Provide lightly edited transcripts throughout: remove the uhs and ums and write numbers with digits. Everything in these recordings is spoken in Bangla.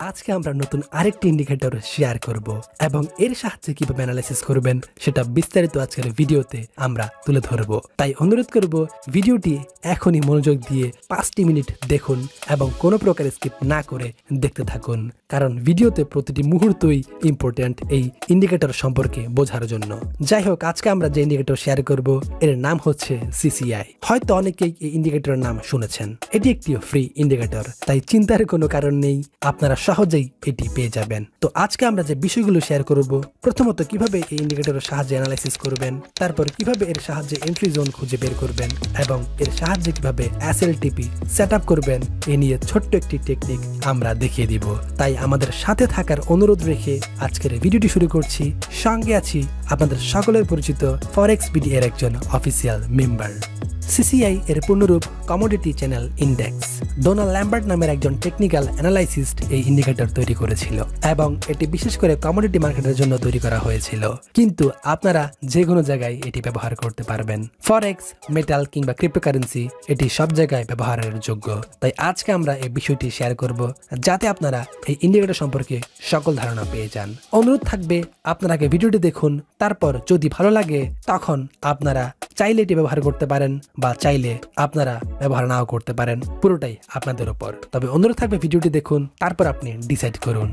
আজকে আমরা নতুন আরেকটি ইন্ডিকেটর শেয়ার করব এবং এর সাহায্যে কিভাবে অ্যানালাইসিস করবেন সেটা বিস্তারিত আজকের ভিডিওতে আমরা তুলে ধরব। তাই অনুরোধ করব ভিডিওটি এখনই মনোযোগ দিয়ে 5টি মিনিট দেখুন এবং কোনো প্রকার স্কিপ না করে দেখতে থাকুন, কারণ ভিডিওতে প্রতিটি মুহূর্তই ইম্পর্ট্যান্ট এই ইন্ডিকেটর সম্পর্কে বোঝার জন্য। যাই হোক, আজকে আমরা যে ইন্ডিকেটর শেয়ার করব এর নাম হচ্ছে CCI। হয়তো অনেকেই এই ইন্ডিকেটরের নাম শুনেছেন। এটি একটি ফ্রি ইন্ডিকেটর, তাই চিন্তার কোনো কারণ নেই, আপনারা সহজেই এটি পেয়ে যাবেন। তো আজকে আমরা যে বিষয়গুলো শেয়ার করব, প্রথমত কিভাবে এই ইন্ডিকেটরের সাহায্যে অ্যানালাইসিস করবেন, তারপর কিভাবে এর সাহায্যে এন্ট্রি জোন খুঁজে বের করবেন এবং এর সাহায্যে কিভাবে SLTP সেট আপ করবেন, এ নিয়ে ছোট্ট একটি টেকনিক আমরা দেখিয়ে দিব। তাই আমাদের সাথে থাকার অনুরোধ রেখে আজকের ভিডিওটি শুরু করছি। সঙ্গে আছি আপনাদের সকলের পরিচিত ফরেক্স বিডি এর একজন অফিসিয়াল মেম্বার। CCI এর পূর্ণরূপ commodity channel index. Donald Lambert নামের একজন টেকনিক্যাল অ্যানালাইসিস্ট এই ইন্ডিকেটর তৈরি করেছিল এবং এটি বিশেষ করে কমোডিটি মার্কেটের জন্য তৈরি করা হয়েছিল, কিন্তু আপনারা যে কোনো জায়গায় এটি ব্যবহার করতে পারবেন। ফরেক্স, মেটাল কিংবা ক্রিপ্টোকারেন্সি এটি সব জায়গায় ব্যবহারের যোগ্য। তাই আজকে আমরা এই বিষয়টি শেয়ার করব যাতে আপনারা এই ইন্ডিকেটর সম্পর্কে সকল ধারণা পেয়ে যান। অনুরোধ থাকবে আপনারা ভিডিওটি দেখুন, তারপর যদি ভালো লাগে তখন আপনারা চাইলে এটি ব্যবহার করতে পারেন বা চাইলে আপনারা ব্যবহার নাও করতে পারেন, পুরোটাই আপনাদের উপর। তবে অনুরোধ থাকবে ভিডিওটি দেখুন, তারপর আপনি ডিসাইড করুন।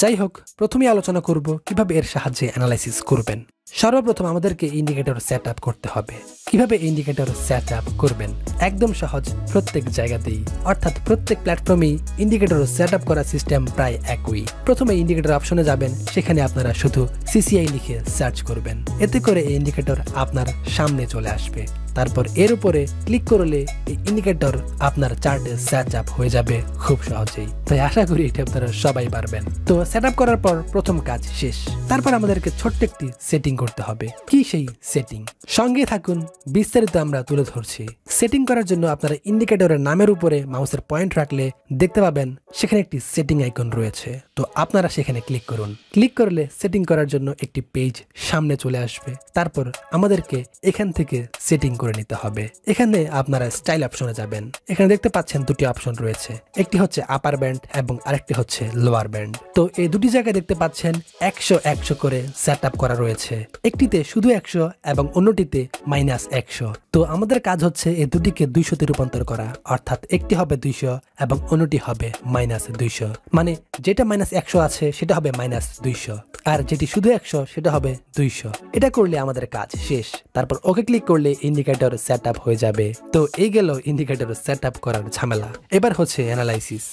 যাই হোক, প্রথমেই আলোচনা করব কিভাবে এর সাহায্যে অ্যানালাইসিস করবেন। সর্বপ্রথম আমাদেরকে ইন্ডিকেটর সেট আপ করতে হবে। কিভাবে ইন্ডিকেটর সেট আপ করবেন? একদম সহজ, প্রত্যেক জায়গাতেই অর্থাৎ প্রত্যেক প্ল্যাটফর্মেই ইন্ডিকেটর সেট আপ করার সিস্টেম প্রায় একই। প্রথমে ইন্ডিকেটর অপশনে যাবেন, সেখানে আপনারা শুধু CCI লিখে সার্চ করবেন। এতে করে এই ইন্ডিকেটর আপনার সামনে চলে আসবে। তারপর এর উপরে ক্লিক করলে এই ইন্ডিকেটর আপনার চার্টে সেট আপ হয়ে যাবে খুব সহজেই। তাই আশা করি এটা আপনারা সবাই পারবেন। তো সেট আপ করার পর প্রথম কাজ শেষ। তারপর আমাদেরকে ছোট্ট একটি সেটিং করতে হবে। কি সেই সেটিং? সঙ্গে থাকুন, বিস্তারিত আমরা তুলে ধরছি। সেটিং করার জন্য আপনারা ইন্ডিকেটরের নামের উপরে মাউসের পয়েন্ট রাখলে দেখতে পাবেন সেখানে একটি সেটিং আইকন রয়েছে। তো আপনারা সেখানে ক্লিক করুন। ক্লিক করলে সেটিং করার জন্য একটি পেজ সামনে চলে আসবে। তারপর আমাদেরকে এখান থেকে সেটিং করে নিতে হবে। এখানে আপনারা স্টাইল অপশনে যাবেন। এখানে দেখতে পাচ্ছেন দুটি অপশন রয়েছে, একটি হচ্ছে আপার ব্যান্ড এবং আরেকটি হচ্ছে লোয়ার ব্যান্ড। তো এই দুটি জায়গায় দেখতে পাচ্ছেন 100 করে সেট আপ করা রয়েছে। একটিতে শুধু 100 এবং অন্যটিতে -100। তো আমাদের কাজ হচ্ছে এই দুটিকে 200-তে রূপান্তর করা, অর্থাৎ একটি হবে 200 এবং অন্যটি হবে -200। মানে যেটা -100 আছে সেটা হবে -200 আর যেটি শুধু 100 সেটা হবে 200। এটা করলে আমাদের কাজ শেষ। তারপর ওকে ক্লিক করলে ইন্ডিকেটর সেট আপ হয়ে যাবে। তো এই গেল ইন্ডিকেটর সেট আপ করার ঝামেলা। এবার হচ্ছে অ্যানালাইসিস।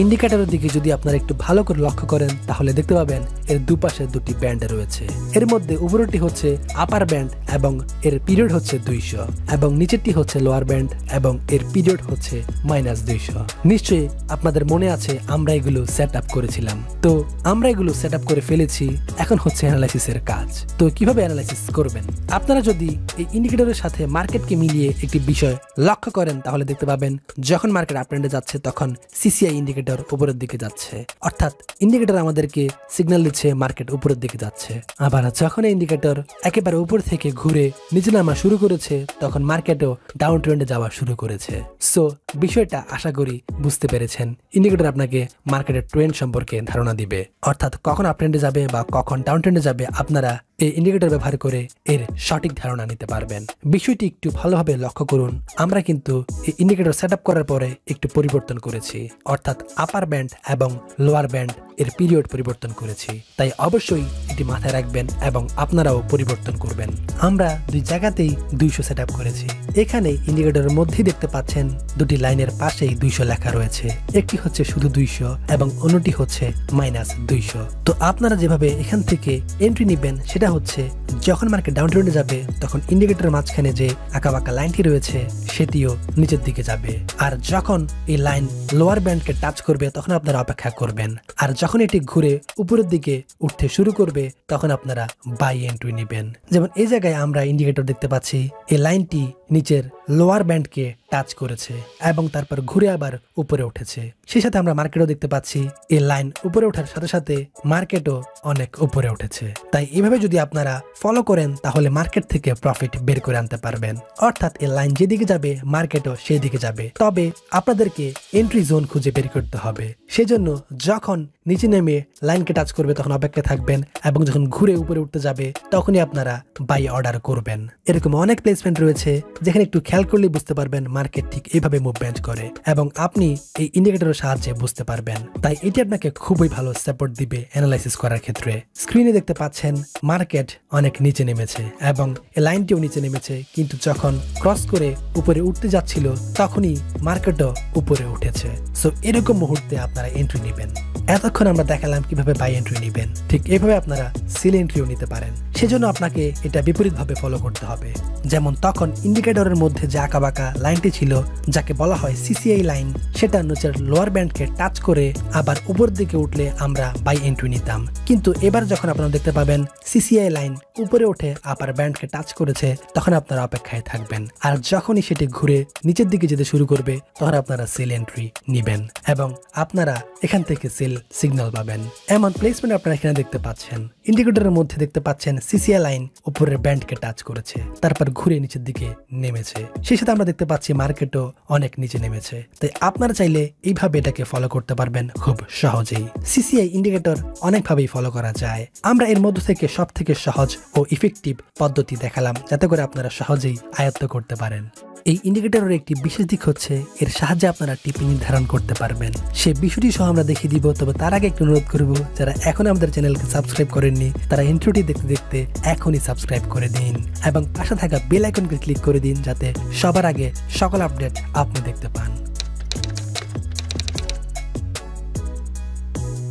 ইন্ডিকেটরের দিকে যদি আপনারা একটু ভালো করে লক্ষ্য করেন তাহলে দেখতে পাবেন এর দুপাশে দুটি ব্যান্ড রয়েছে। এর মধ্যে উপরেরটি হচ্ছে আপার ব্যান্ড এবং এর পিরিয়ড হচ্ছে 200 এবং নিচেরটি হচ্ছে লোয়ার ব্যান্ড এবং এর পিরিয়ড হচ্ছে -200। নিশ্চয়ই আপনাদের মনে আছে আমরা এগুলো সেট আপ করেছিলাম। তো আমরা এগুলো সেট আপ করে ফেলেছি, এখন হচ্ছে অ্যানালাইসিসের কাজ। তো কিভাবে অ্যানালাইসিস করবেন? আপনারা যদি এই ইন্ডিকেটরের সাথে মার্কেটকে মিলিয়ে একটি বিষয় লক্ষ্য করেন তাহলে দেখতে পাবেন যখন মার্কেট আপট্রেন্ডে যাচ্ছে তখন CCI ইন্ডিকেটর উপরের দিকে যাচ্ছে, অর্থাৎ ইন্ডিকেটর আমাদেরকে সিগন্যাল দিচ্ছে মার্কেট উপরের দিকে যাচ্ছে। আবার যখন ইন্ডিকেটর একেবারে উপর থেকে ঘুরে নিচে নামা শুরু করেছে তখন মার্কেটও ডাউন ট্রেন্ডে যাওয়া শুরু করেছে। সো বিষয়টা আশা করি বুঝতে পেরেছেন। ইন্ডিকেটর আপনাকে মার্কেটের ট্রেন্ড সম্পর্কে ধারণা দিবে, অর্থাৎ কখন আপ ট্রেন্ডে যাবে বা কখন ডাউন ট্রেন্ডে যাবে আপনারা এই ইন্ডিকেটর ব্যবহার করে এর সঠিক ধারণা নিতে পারবেন। বিষয়টি একটু ভালোভাবে লক্ষ্য করুন। আমরা কিন্তু এই ইন্ডিকেটর সেট আপ করার পরে একটু পরিবর্তন করেছি, অর্থাৎ আপার ব্যান্ড এবং লোয়ার ব্যান্ড এর পিরিয়ড পরিবর্তন করেছি। তাই অবশ্যই এটি মাথায় রাখবেন এবং আপনারাও পরিবর্তন করবেন। আমরা দুই জায়গাতেই 200 সেট আপ করেছি। এখানে ইন্ডিকেটরের মধ্যেই দেখতে পাচ্ছেন দুটি লাইনের পাশেই 200 লেখা রয়েছে। একটি হচ্ছে শুধু 200 এবং অন্যটি হচ্ছে -200। তো আপনারা যেভাবে এখান থেকে এন্ট্রি নেবেন সেটা হচ্ছে যখন মার্কেট ডাউন ট্রেন্ডে যাবে তখন ইন্ডিকেটরের মাঝখানে যে আঁকাবাঁকা লাইনটি রয়েছে সেটিও নিচের দিকে যাবে, আর যখন এই লাইন লোয়ার ব্যান্ডকে টাচ করবে তখন আপনারা অপেক্ষা করবেন, আর যখন এটি ঘুরে উপরের দিকে উঠতে শুরু করবে তখন আপনারা বাই এন্ট্রি নেবেন। যেমন এই জায়গায় আমরা ইন্ডিকেটর দেখতে পাচ্ছি এই লাইনটি নিচের লোয়ার ব্যান্ডকে টাচ করেছে এবং তারপর ঘুরে আবার উপরে উঠেছে। সেই সাথে আমরা মার্কেটও দেখতে পাচ্ছি এই লাইন উপরে ওঠার সাথে সাথে মার্কেটও অনেক উপরে উঠেছে। তাই এইভাবে যদি আপনারা ফলো করেন তাহলে মার্কেট থেকে প্রফিট বের করে আনতে পারবেন। অর্থাৎ এই লাইন যেদিকে যাবে মার্কেটও সেই দিকে যাবে। তবে আপনাদেরকে এন্ট্রি জোন খুঁজে বের করতে হবে। সেজন্য যখন নিচে নেমে লাইনকে টাচ করবে তখন অপেক্ষা থাকবেন এবং যখন ঘুরে উপরে উঠতে যাবে তখনই আপনারা বাই অর্ডার করবেন। এরকম অনেক প্লেসমেন্ট রয়েছে যেখানে একটু খেয়াল করলে বুঝতে পারবেন মার্কেট ঠিক এইভাবে মুভমেন্ট করে এবং আপনি এই ইন্ডিকেটরের সাহায্যে বুঝতে পারবেন। তাই এটি আপনাকে খুবই ভালো সাপোর্ট দিবে অ্যানালাইসিস করার ক্ষেত্রে। স্ক্রিনে দেখতে পাচ্ছেন মার্কেট অনেক নিচে নেমেছে এবং এই লাইনটিও নিচে নেমেছে, কিন্তু যখন ক্রস করে উপরে উঠতে যাচ্ছিল তখনই মার্কেটও উপরে উঠেছে। সো এরকম মুহূর্তে আপনারা এন্ট্রি নেবেন। এতক্ষণ আমরা দেখালাম কিভাবে বাই এন্ট্রি নেবেন, ঠিক এইভাবে আপনারা সেল এন্ট্রিও নিতে পারেন। সেজন্য আপনাকে এটা বিপরীতভাবে ফলো করতে হবে। যেমন তখন ইন্ডিকেটরের মধ্যে যে আঁকাবাঁকা লাইনটি ছিল যাকে বলা হয় সিসিআই লাইন, সেটা নিচের লোয়ার ব্যান্ডকে টাচ করে আবার উপর দিকে উঠলে আমরা বাই এন্ট্রি নিতাম। কিন্তু এবার যখন আপনারা দেখতে পাবেন সিসিআই লাইন উপরে উঠে আপার ব্যান্ডকে টাচ করেছে তখন আপনারা অপেক্ষায় থাকবেন, আর যখনই সেটি ঘুরে নিচের দিকে যেতে শুরু করবে তখন আপনারা সেল এন্ট্রি নিবেন এবং আপনারা এখান থেকে সেল সিগন্যাল পাবেন। এমন প্লেসমেন্ট আপনারা এখানে দেখতে পাচ্ছেন। ইন্ডিকেটরের মধ্যে দেখতে পাচ্ছেন সিসিআই লাইন উপরের ব্যান্ডকে টাচ করেছে, তারপর ঘুরে নিচের দিকে নেমেছে। সেই সাথে আমরা দেখতে পাচ্ছি মার্কেটও অনেক নিচে নেমেছে। তাই আপনারা চাইলে এইভাবে এটাকে ফলো করতে পারবেন খুব সহজেই। সিসিআই ইন্ডিকেটর অনেকভাবেই ফলো করা যায়। আমরা এর মধ্য থেকে সব থেকে সহজ ও ইফেক্টিভ পদ্ধতি দেখালাম যাতে করে আপনারা সহজেই আয়ত্ত করতে পারেন। এই ইন্ডিকেটরের একটি বিশেষ দিক হচ্ছে এর সাহায্যে আপনারা টিপি নির্ধারণ করতে পারবেন। সে বিষয়টি সহ আমরা দেখিয়ে দিব। তবে তার আগে একটু অনুরোধ করব, যারা এখন আমাদের চ্যানেলকে সাবস্ক্রাইব করেননি তারা ইন্ট্রোটি দেখতে দেখতে এখনই সাবস্ক্রাইব করে দিন এবং পাশে থাকা বেল আইকনকে ক্লিক করে দিন যাতে সবার আগে সকল আপডেট আপনি দেখতে পান।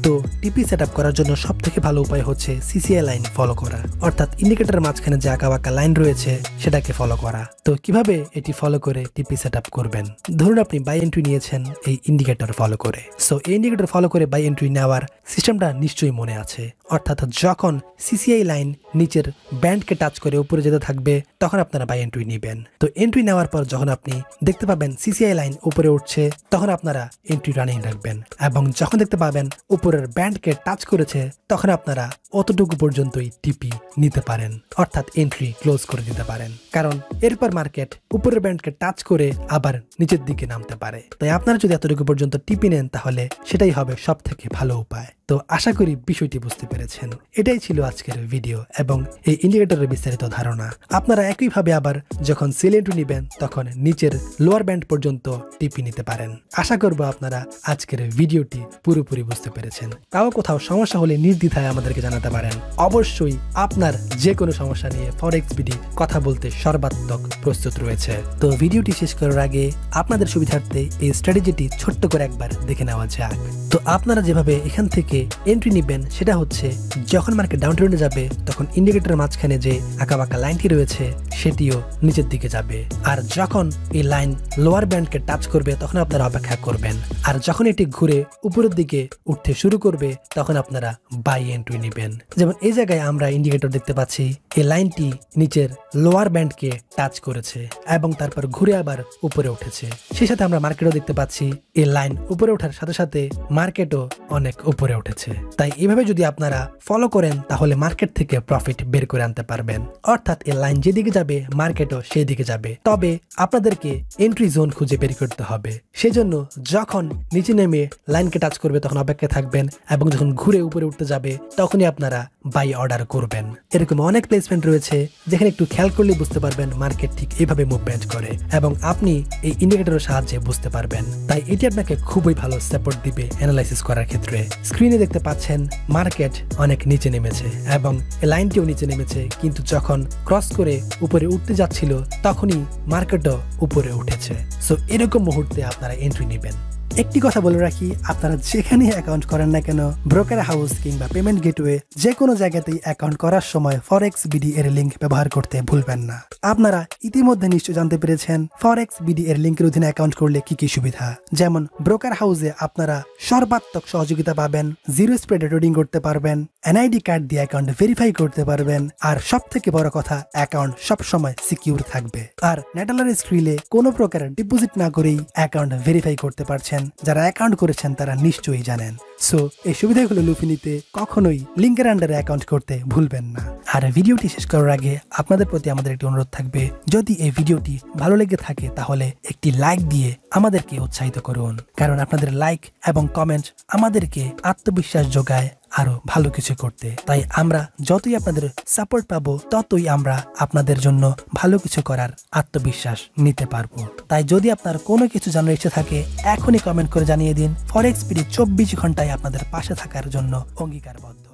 তো টিপি সেট করার জন্য সব থেকে ভালো উপায় হচ্ছে সিসিআই লাইন ফলো করা, অর্থাৎ ইন্ডিকেটরের মাঝখানে যে আঁকাবাঁকা লাইন রয়েছে সেটাকে ফলো করা। তো কিভাবে এটি ফলো করে টিপি সেট করবেন? ধরুন আপনি বাই এন্ট্রি নিয়েছেন এই ইন্ডিকেটর ফলো করে। সো এই ইন্ডিকেটর ফলো করে বাই এন্ট্রি নেওয়ার সিস্টেমটা নিশ্চয়ই মনে আছে। অর্থাৎ যখন সিসিআই লাইন নিচের ব্যান্ডকে টাচ করে উপরে যেতে থাকবে তখন আপনারা বাই এন্ট্রি নেবেন। তো এন্ট্রি নেওয়ার পর যখন আপনি দেখতে পাবেন সিসিআই লাইন উপরে উঠছে তখন আপনারা এন্ট্রি রানিং রাখবেন এবং যখন দেখতে পাবেন উপরের ব্যান্ডকে টাচ করেছে তখন আপনারা অতটুকু পর্যন্তই টিপি নিতে পারেন, অর্থাৎ এন্ট্রি ক্লোজ করে দিতে পারেন। কারণ এরপর মার্কেট উপরের ব্যান্ডকে টাচ করে আবার নিচের দিকে নামতে পারে। তাই আপনারা যদি এতটুকু পর্যন্ত টিপি নেন তাহলে সেটাই হবে সব থেকে ভালো উপায়। তো আশা করি বিষয়টি বুঝতে পেরেছেন। এটাই ছিল আজকের ভিডিও এবং এই ইন্ডিকেটরের বিস্তারিত ধারণা। আপনারা একইভাবে আবার যখন সেল এন্ট্রি নেবেন তখন নিচের লোয়ার ব্যান্ড পর্যন্ত টিপি নিতে পারেন। আশা করব আপনারা আজকের ভিডিওটি পুরোপুরি বুঝতে পেরেছেন। তাও কোথাও সমস্যা হলে নির্দ্বিধায় আমাদেরকে জানাতে পারেন। অবশ্যই আপনার যে কোনো সমস্যা নিয়ে ফরেক্স বিডি কথা বলতে সর্বাত্মক প্রস্তুত রয়েছে। তো ভিডিওটি শেষ করার আগে আপনাদের সুবিধার্থে এই স্ট্র্যাটেজিটি ছোট্ট করে একবার দেখে নেওয়া যাক। তো আপনারা যেভাবে এখান থেকে এন্ট্রি নেবেন সেটা হচ্ছে যখন মার্কেট ডাউন ট্রেন্ডে যাবে তখন ইন্ডিকেটরের মাঝখানে যে আঁকাবাঁকা লাইনটি রয়েছে সেটিও নিচের দিকে যাবে, আর যখন এই লাইন লোয়ার ব্যান্ডকে টাচ করবে তখন আপনারা অপেক্ষা করবেন, আর যখন এটি ঘুরে উপরের দিকে উঠতে শুরু করবে তখন আপনারা বাই এন্ট্রি নেবেন। যেমন এই জায়গায় আমরা ইন্ডিকেটর দেখতে পাচ্ছি এই লাইনটি নিচের লোয়ার ব্যান্ডকে টাচ করেছে এবং তারপর ঘুরে আবার উপরে উঠেছে। সেই সাথে আমরা মার্কেটও দেখতে পাচ্ছি এই লাইন উপরে ওঠার সাথে সাথে মার্কেটও অনেক উপরে উঠেছে। তাই এইভাবে যদি আপনারা ফলো করেন তাহলে মার্কেট থেকে প্রফিট বের করে আনতে পারবেন। অর্থাৎ এই লাইন যেদিকে যাবে মার্কেটও সেই দিকে যাবে। তবে আপনাদেরকে এন্ট্রি জোন খুঁজে বের করতে হবে। সেজন্য যখন নিচে নেমে লাইনকে টাচ করবে তখন অপেক্ষায় থাকবেন এবং যখন ঘুরে উপরে উঠতে যাবে তখনই আপনারা বাই অর্ডার করবেন। এরকম অনেক প্লেসমেন্ট রয়েছে যেখানে একটু খেয়াল করলে বুঝতে পারবেন মার্কেট ঠিক এইভাবে মুভমেন্ট করে এবং আপনি এই ইন্ডিকেটরের সাহায্যে বুঝতে পারবেন। তাই এটি আপনাকে খুবই ভালো সাপোর্ট দিবে অ্যানালাইসিস করার ক্ষেত্রে। স্ক্রিনে দেখতে পাচ্ছেন মার্কেট অনেক নিচে নেমেছে এবং এই লাইনটিও নিচে নেমেছে, কিন্তু যখন ক্রস করে উপরে উঠতে যাচ্ছিল তখনই মার্কেটও উপরে উঠেছে। সো এরকম মুহূর্তে আপনারা এন্ট্রি নেবেন। একটি কথা বলে রাখি, আপনারা যেখানে অ্যাকাউন্ট করেন না কেন, ব্রোকার হাউস কিংবা পেমেন্ট গেটওয়ে যে কোনো জায়গাতেই অ্যাকাউন্ট করার সময় ফরেক্স বিডি এর লিঙ্ক ব্যবহার করতে ভুলবেন না। আপনারা ইতিমধ্যে নিশ্চয় জানতে পেরেছেন ফরেক্স বিডি এর লিঙ্কের অধীনে অ্যাকাউন্ট করলে কি কি সুবিধা। যেমন ব্রোকার হাউসে আপনারা সর্বাত্মক সহযোগিতা পাবেন, জিরো স্প্রেডে ট্রেডিং করতে পারবেন, এনআইডি কার্ড দিয়ে অ্যাকাউন্ট ভেরিফাই করতে পারবেন, আর সব থেকে বড় কথা অ্যাকাউন্ট সবসময় সিকিউর থাকবে। আর নেটালার স্ক্রিলে কোনো প্রকার ডিপোজিট না করেই অ্যাকাউন্ট ভেরিফাই করতে পারছেন। যারা অ্যাকাউন্ট করেছেন তারা নিশ্চয়ই জানেন। সো এই সুবিধাগুলো লুফে নিতে কখনোই লিঙ্কের আন্ডারে অ্যাকাউন্ট করতে ভুলবেন না। আর ভিডিওটি শেষ করার আগে আপনাদের প্রতি আমাদের একটি অনুরোধ থাকবে, যদি এই ভিডিওটি ভালো লেগে থাকে তাহলে একটি লাইক দিয়ে আমাদেরকে উৎসাহিত করুন, কারণ আপনাদের লাইক এবং কমেন্ট আমাদেরকে আত্মবিশ্বাস যোগায় আরো ভালো কিছু করতে। তাই আমরা যতই আপনাদের সাপোর্ট পাবো ততই আমরা আপনাদের জন্য ভালো কিছু করার আত্মবিশ্বাস নিতে পারবো। তাই যদি আপনার কোনো কিছু জানার ইচ্ছে থাকে এখনই কমেন্ট করে জানিয়ে দিন। ফরেক্স বিডি 24 ঘন্টায় আপনাদের পাশে থাকার জন্য অঙ্গীকারবদ্ধ।